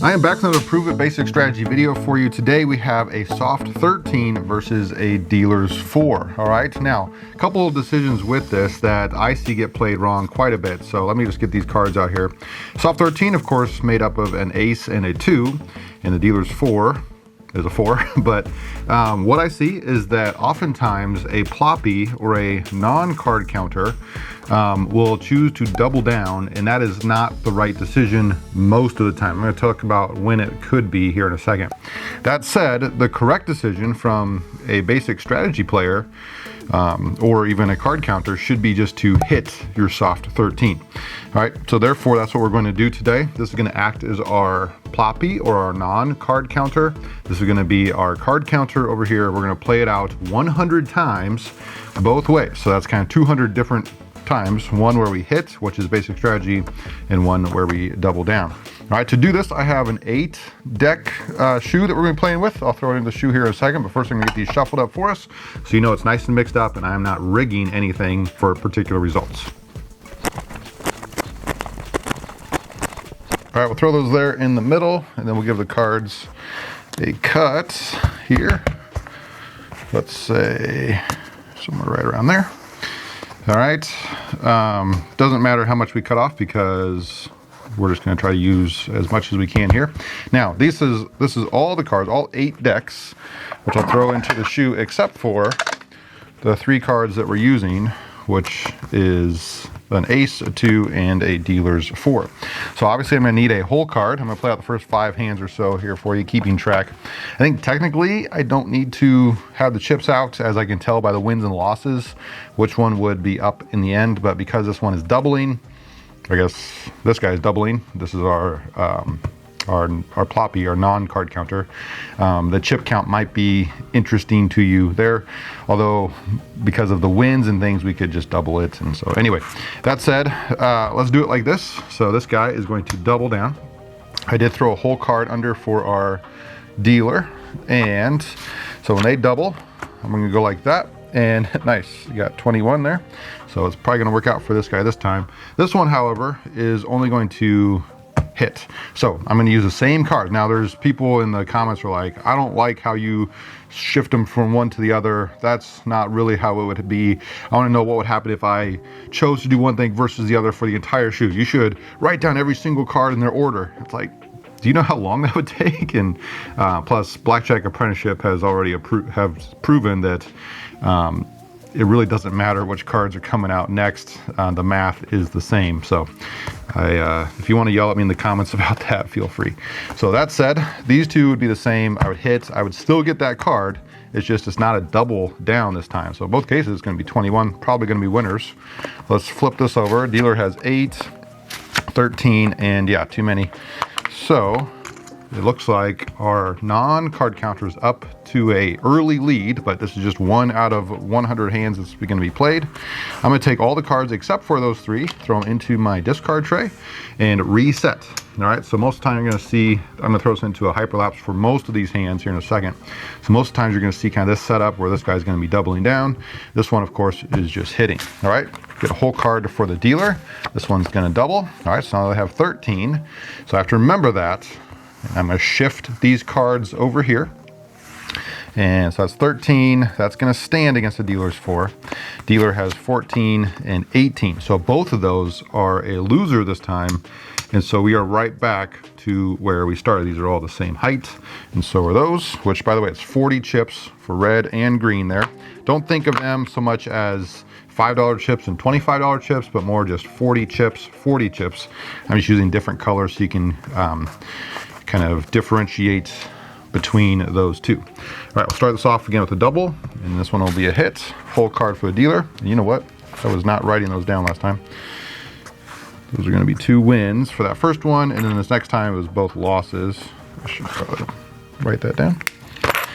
I am back with another Prove It Basic Strategy video for you. Today we have a soft 13 versus a dealer's 4. All right, now a couple of decisions with this that I see get played wrong quite a bit. So let me just get these cards out here. Soft 13, of course, made up of an ace and a 2, and the dealer's 4 is a 4. But what I see is that oftentimes a ploppy or a non-card counter will choose to double down, and that is not the right decision most of the time. I'm going to talk about when it could be here in a second. That said, the correct decision from a basic strategy player or even a card counter should be just to hit your soft 13. All right, so therefore that's what we're going to do today. This is going to act as our ploppy or our non-card counter. This is going to be our card counter over here. We're going to play it out 100 times both ways. So that's kind of 200 different times, one where we hit, which is basic strategy, and one where we double down. All right, to do this, I have an 8 deck shoe that we're going to be playing with. I'll throw it in the shoe here in a second, but first I'm going to get these shuffled up for us so you know it's nice and mixed up and I'm not rigging anything for particular results. All right, we'll throw those there in the middle, and then we'll give the cards a cut here. Let's say somewhere right around there. All right, doesn't matter how much we cut off because we're just going to try to use as much as we can here. Now, this is all the cards, all 8 decks, which I'll throw into the shoe except for the 3 cards that we're using, which is an ace, a 2, and a dealer's 4. So obviously I'm going to need a whole card. I'm going to play out the first 5 hands or so here for you, keeping track. I think technically I don't need to have the chips out, as I can tell by the wins and losses which one would be up in the end, but because this one is doubling, I guess this guy is doubling. This is our ploppy, our non-card counter. The chip count might be interesting to you there, although because of the wins and things, we could just double it. And so anyway, that said, let's do it like this. So this guy is going to double down. I did throw a whole card under for our dealer. And so when they double, I'm going to go like that. And nice, you got 21 there. So it's probably going to work out for this guy this time. This one, however, is only going to hit. So I'm going to use the same card. Now there's people in the comments who are like, I don't like how you shift them from one to the other. That's not really how it would be. I want to know what would happen if I chose to do one thing versus the other for the entire shoe. You should write down every single card in their order. It's like, do you know how long that would take? And plus Blackjack Apprenticeship has already proven that it really doesn't matter which cards are coming out next. The math is the same. So if you want to yell at me in the comments about that, feel free. So that said, these two would be the same. I would hit, I would still get that card. It's just, it's not a double down this time. So both cases, it's going to be 21, probably going to be winners. Let's flip this over. Dealer has 8, 13, and yeah, too many. So it looks like our non-card counter is up to a early lead, but this is just 1 out of 100 hands that's going to be played. I'm going to take all the cards except for those 3, throw them into my discard tray, and reset. All right, so most of the time you're going to see, I'm going to throw this into a hyper-lapse for most of these hands here in a second. So most of the times you're going to see kind of this setup where this guy's going to be doubling down. This one, of course, is just hitting. All right, get a whole card for the dealer. This one's going to double. All right, so now I have 13. So I have to remember that. I'm going to shift these cards over here. And so that's 13. That's going to stand against the dealer's 4. Dealer has 14 and 18. So both of those are a loser this time. And so we are right back to where we started. These are all the same height. And so are those, which by the way, it's 40 chips for red and green there. Don't think of them so much as $5 chips and $25 chips, but more just 40 chips, 40 chips. I'm just using different colors so you can kind of differentiate between those two. All right, we'll start this off again with a double, and this one will be a hit. Whole card for the dealer. And you know what? I was not writing those down last time. Those are going to be 2 wins for that first one, and then this next time it was both losses. I should probably write that down. I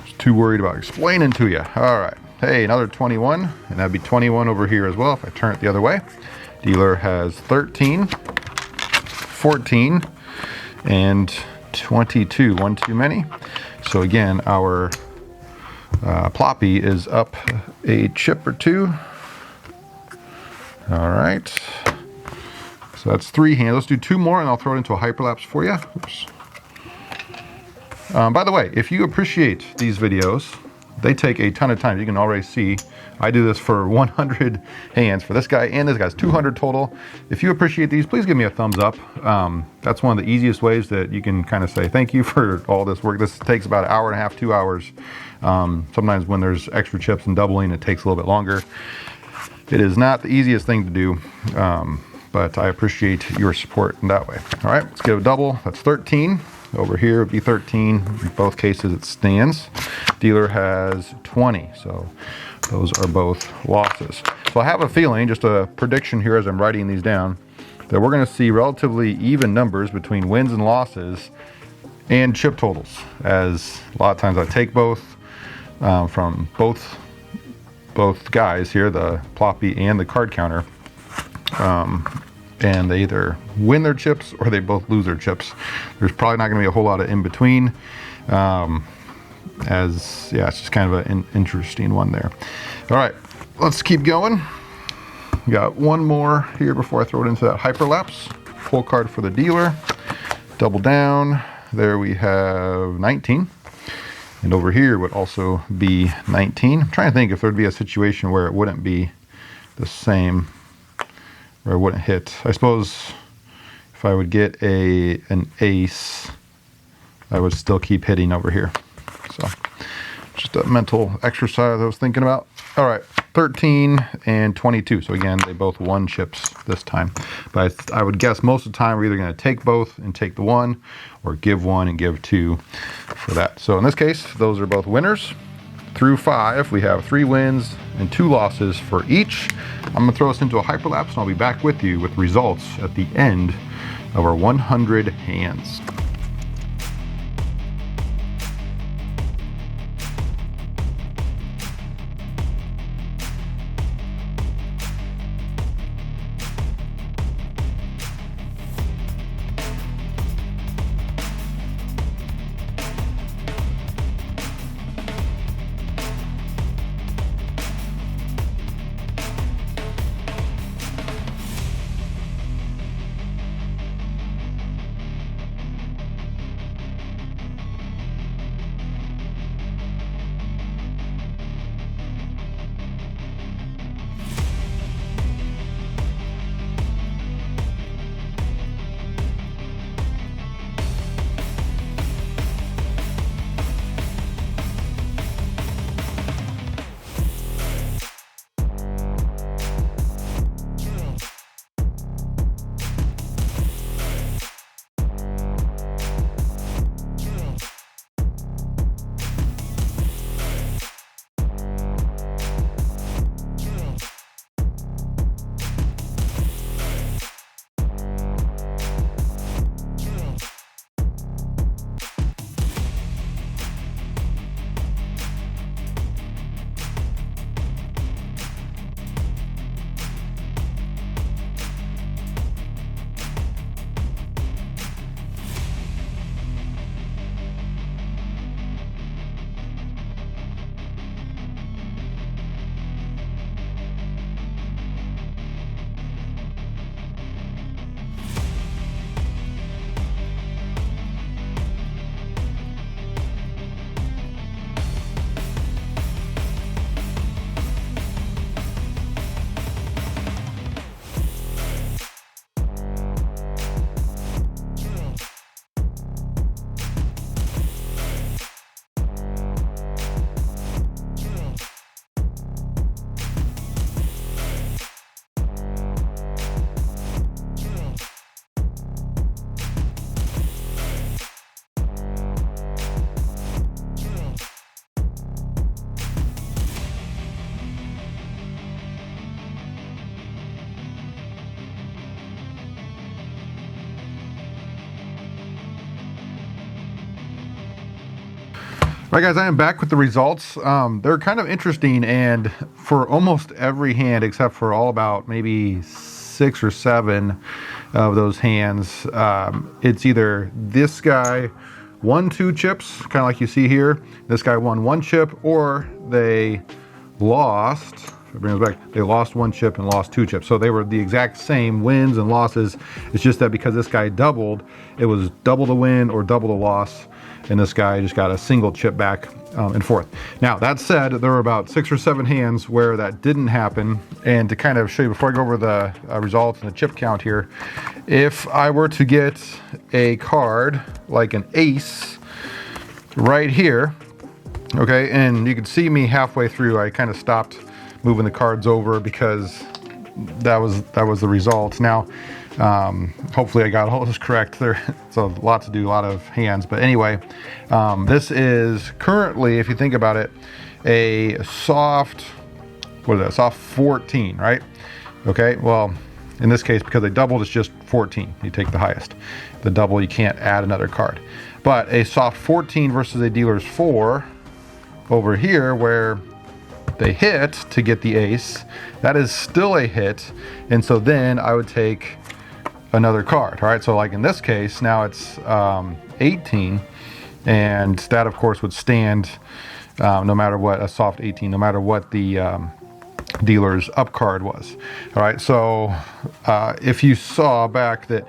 was too worried about explaining to you. All right. Hey, another 21, and that'd be 21 over here as well if I turn it the other way. Dealer has 13, 14, and 22, one too many. So again, our ploppy is up a chip or 2. All right. So that's 3 hands. Let's do 2 more and I'll throw it into a hyper-lapse for you. Oops. By the way, if you appreciate these videos, they take a ton of time. You can already see I do this for 100 hands for this guy, and this guy's 200 total. If you appreciate these, please give me a thumbs up. That's one of the easiest ways that you can kind of say thank you for all this work. This takes about an hour and a half, 2 hours. Sometimes when there's extra chips and doubling, it takes a little bit longer. It is not the easiest thing to do, but I appreciate your support in that way. All right, let's give a double. That's 13. Over here would be 13. In both cases, it stands. Dealer has 20, so those are both losses. So I have a feeling, just a prediction here as I'm writing these down, that we're going to see relatively even numbers between wins and losses and chip totals, as a lot of times I take both from both guys here, the ploppy and the card counter, and they either win their chips or they both lose their chips. There's probably not going to be a whole lot of in between. It's just kind of an interesting one there. All right, let's keep going. We got one more here before I throw it into that hyper-lapse. Full card for the dealer. Double down. There we have 19. And over here would also be 19. I'm trying to think if there'd be a situation where it wouldn't be the same, where it wouldn't hit. I suppose if I would get an ace, I would still keep hitting over here. So just a mental exercise I was thinking about. All right, 13 and 22. So again, they both won chips this time. But I would guess most of the time we're either going to take both and take the one, or give one and give two for that. So in this case, those are both winners. Through 5, we have 3 wins and 2 losses for each. I'm going to throw us into a hyperlapse, and I'll be back with you with results at the end of our 100 hands. All right, guys, I am back with the results. They're kind of interesting, and for almost every hand, except for all about maybe 6 or 7 of those hands, it's either this guy won 2 chips, kind of like you see here, this guy won 1 chip, or they lost. If bring those back. They lost 1 chip and lost 2 chips. So they were the exact same wins and losses. It's just that because this guy doubled, it was double the win or double the loss. And this guy just got a single chip back and forth. Now, that said, there were about 6 or 7 hands where that didn't happen. And to kind of show you, before I go over the results and the chip count here, if I were to get a card like an ace right here, okay, and you can see me halfway through, I kind of stopped moving the cards over because that was the result. Now, hopefully I got all this correct. There's a lot to do, a lot of hands. But anyway, this is currently, if you think about it, a soft, what is that, soft 14, right? Okay, well, in this case, because they doubled, it's just 14. You take the highest. The double, you can't add another card. But a soft 14 versus a dealer's 4 over here, where they hit to get the ace, that is still a hit. And so then I would take another card. All right, so like in this case, now it's 18, and that of course would stand no matter what, a soft 18, no matter what the dealer's up card was. All right, so if you saw back that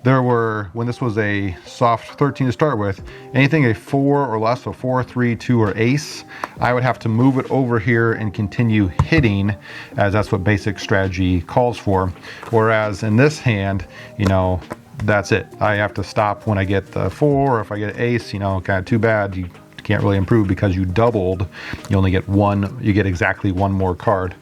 there were, when this was a soft 13 to start with, anything a 4 or less, so 4, 3, 2, or ace, I would have to move it over here and continue hitting, as that's what basic strategy calls for. Whereas in this hand, you know, that's it. I have to stop when I get the 4, or if I get an ace, you know, kind of too bad. You can't really improve because you doubled. You only get 1, you get exactly 1 more card.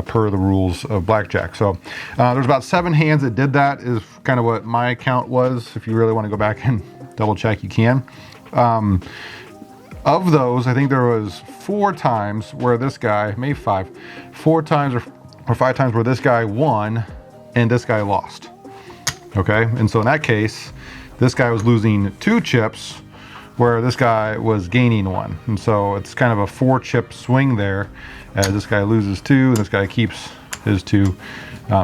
Per the rules of Blackjack. So there's about 7 hands that did that, is kind of what my count was. If you really want to go back and double check, you can. Of those, I think there was 4 times where this guy, maybe 5, 4 times or 5 times where this guy won and this guy lost. Okay, and so in that case, this guy was losing 2 chips where this guy was gaining 1. And so it's kind of a 4-chip swing there, as this guy loses 2 and this guy keeps his 2.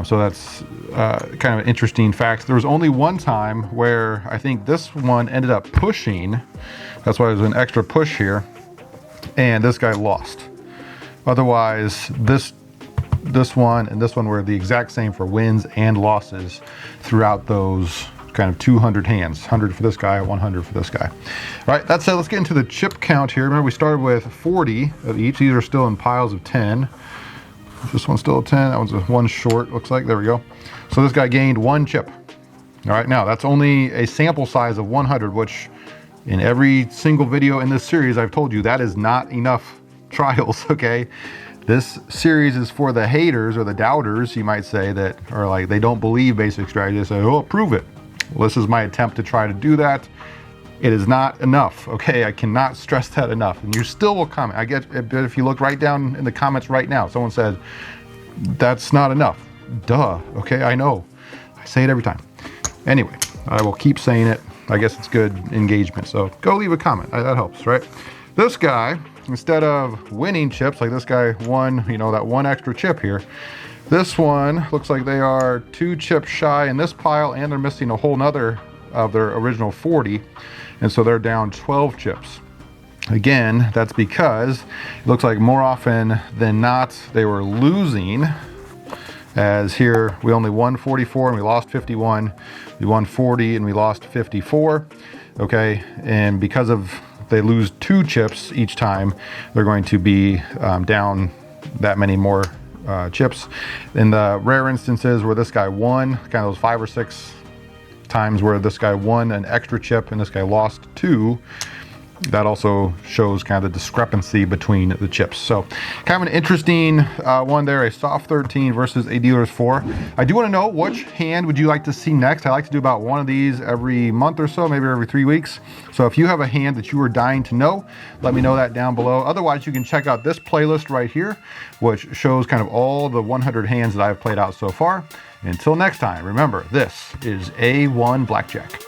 So that's kind of an interesting fact. There was only 1 time where I think this one ended up pushing. That's why there's an extra push here. And this guy lost. Otherwise, this one and this one were the exact same for wins and losses throughout those kind of 200 hands, 100 for this guy, 100 for this guy. All right, that said, let's get into the chip count here. Remember, we started with 40 of each. These are still in piles of 10. This one's still a 10. That one's a 1 short, looks like. There we go. So this guy gained 1 chip. All right, now that's only a sample size of 100, which in every single video in this series, I've told you that is not enough trials, okay? This series is for the haters or the doubters, you might say, that are like, they don't believe basic strategy. They say, oh, prove it. Well, this is my attempt to try to do that. It is not enough, okay? I cannot stress that enough. And you still will comment. I get, if you look right down in the comments right now, someone said, that's not enough. Duh, okay, I know. I say it every time. Anyway, I will keep saying it. I guess it's good engagement. So go leave a comment, that helps, right? This guy, instead of winning chips, like this guy won, you know, that 1 extra chip here, this one looks like they are 2 chips shy in this pile, and they're missing a whole nother of their original 40. And so they're down 12 chips. Again, that's because it looks like more often than not, they were losing, as here we only won 44 and we lost 51. We won 40 and we lost 54. Okay, and because of they lose 2 chips each time, they're going to be down that many more chips. In the rare instances where this guy won, kind of those 5 or 6 times where this guy won an extra chip and this guy lost 2, that also shows kind of the discrepancy between the chips. So kind of an interesting one there, a soft 13 versus a dealer's 4. I do want to know, which hand would you like to see next? I like to do about 1 of these every month or so, maybe every 3 weeks. So if you have a hand that you are dying to know, let me know that down below. Otherwise, you can check out this playlist right here, which shows kind of all the 100 hands that I've played out so far. Until next time, remember, this is A1 Blackjack.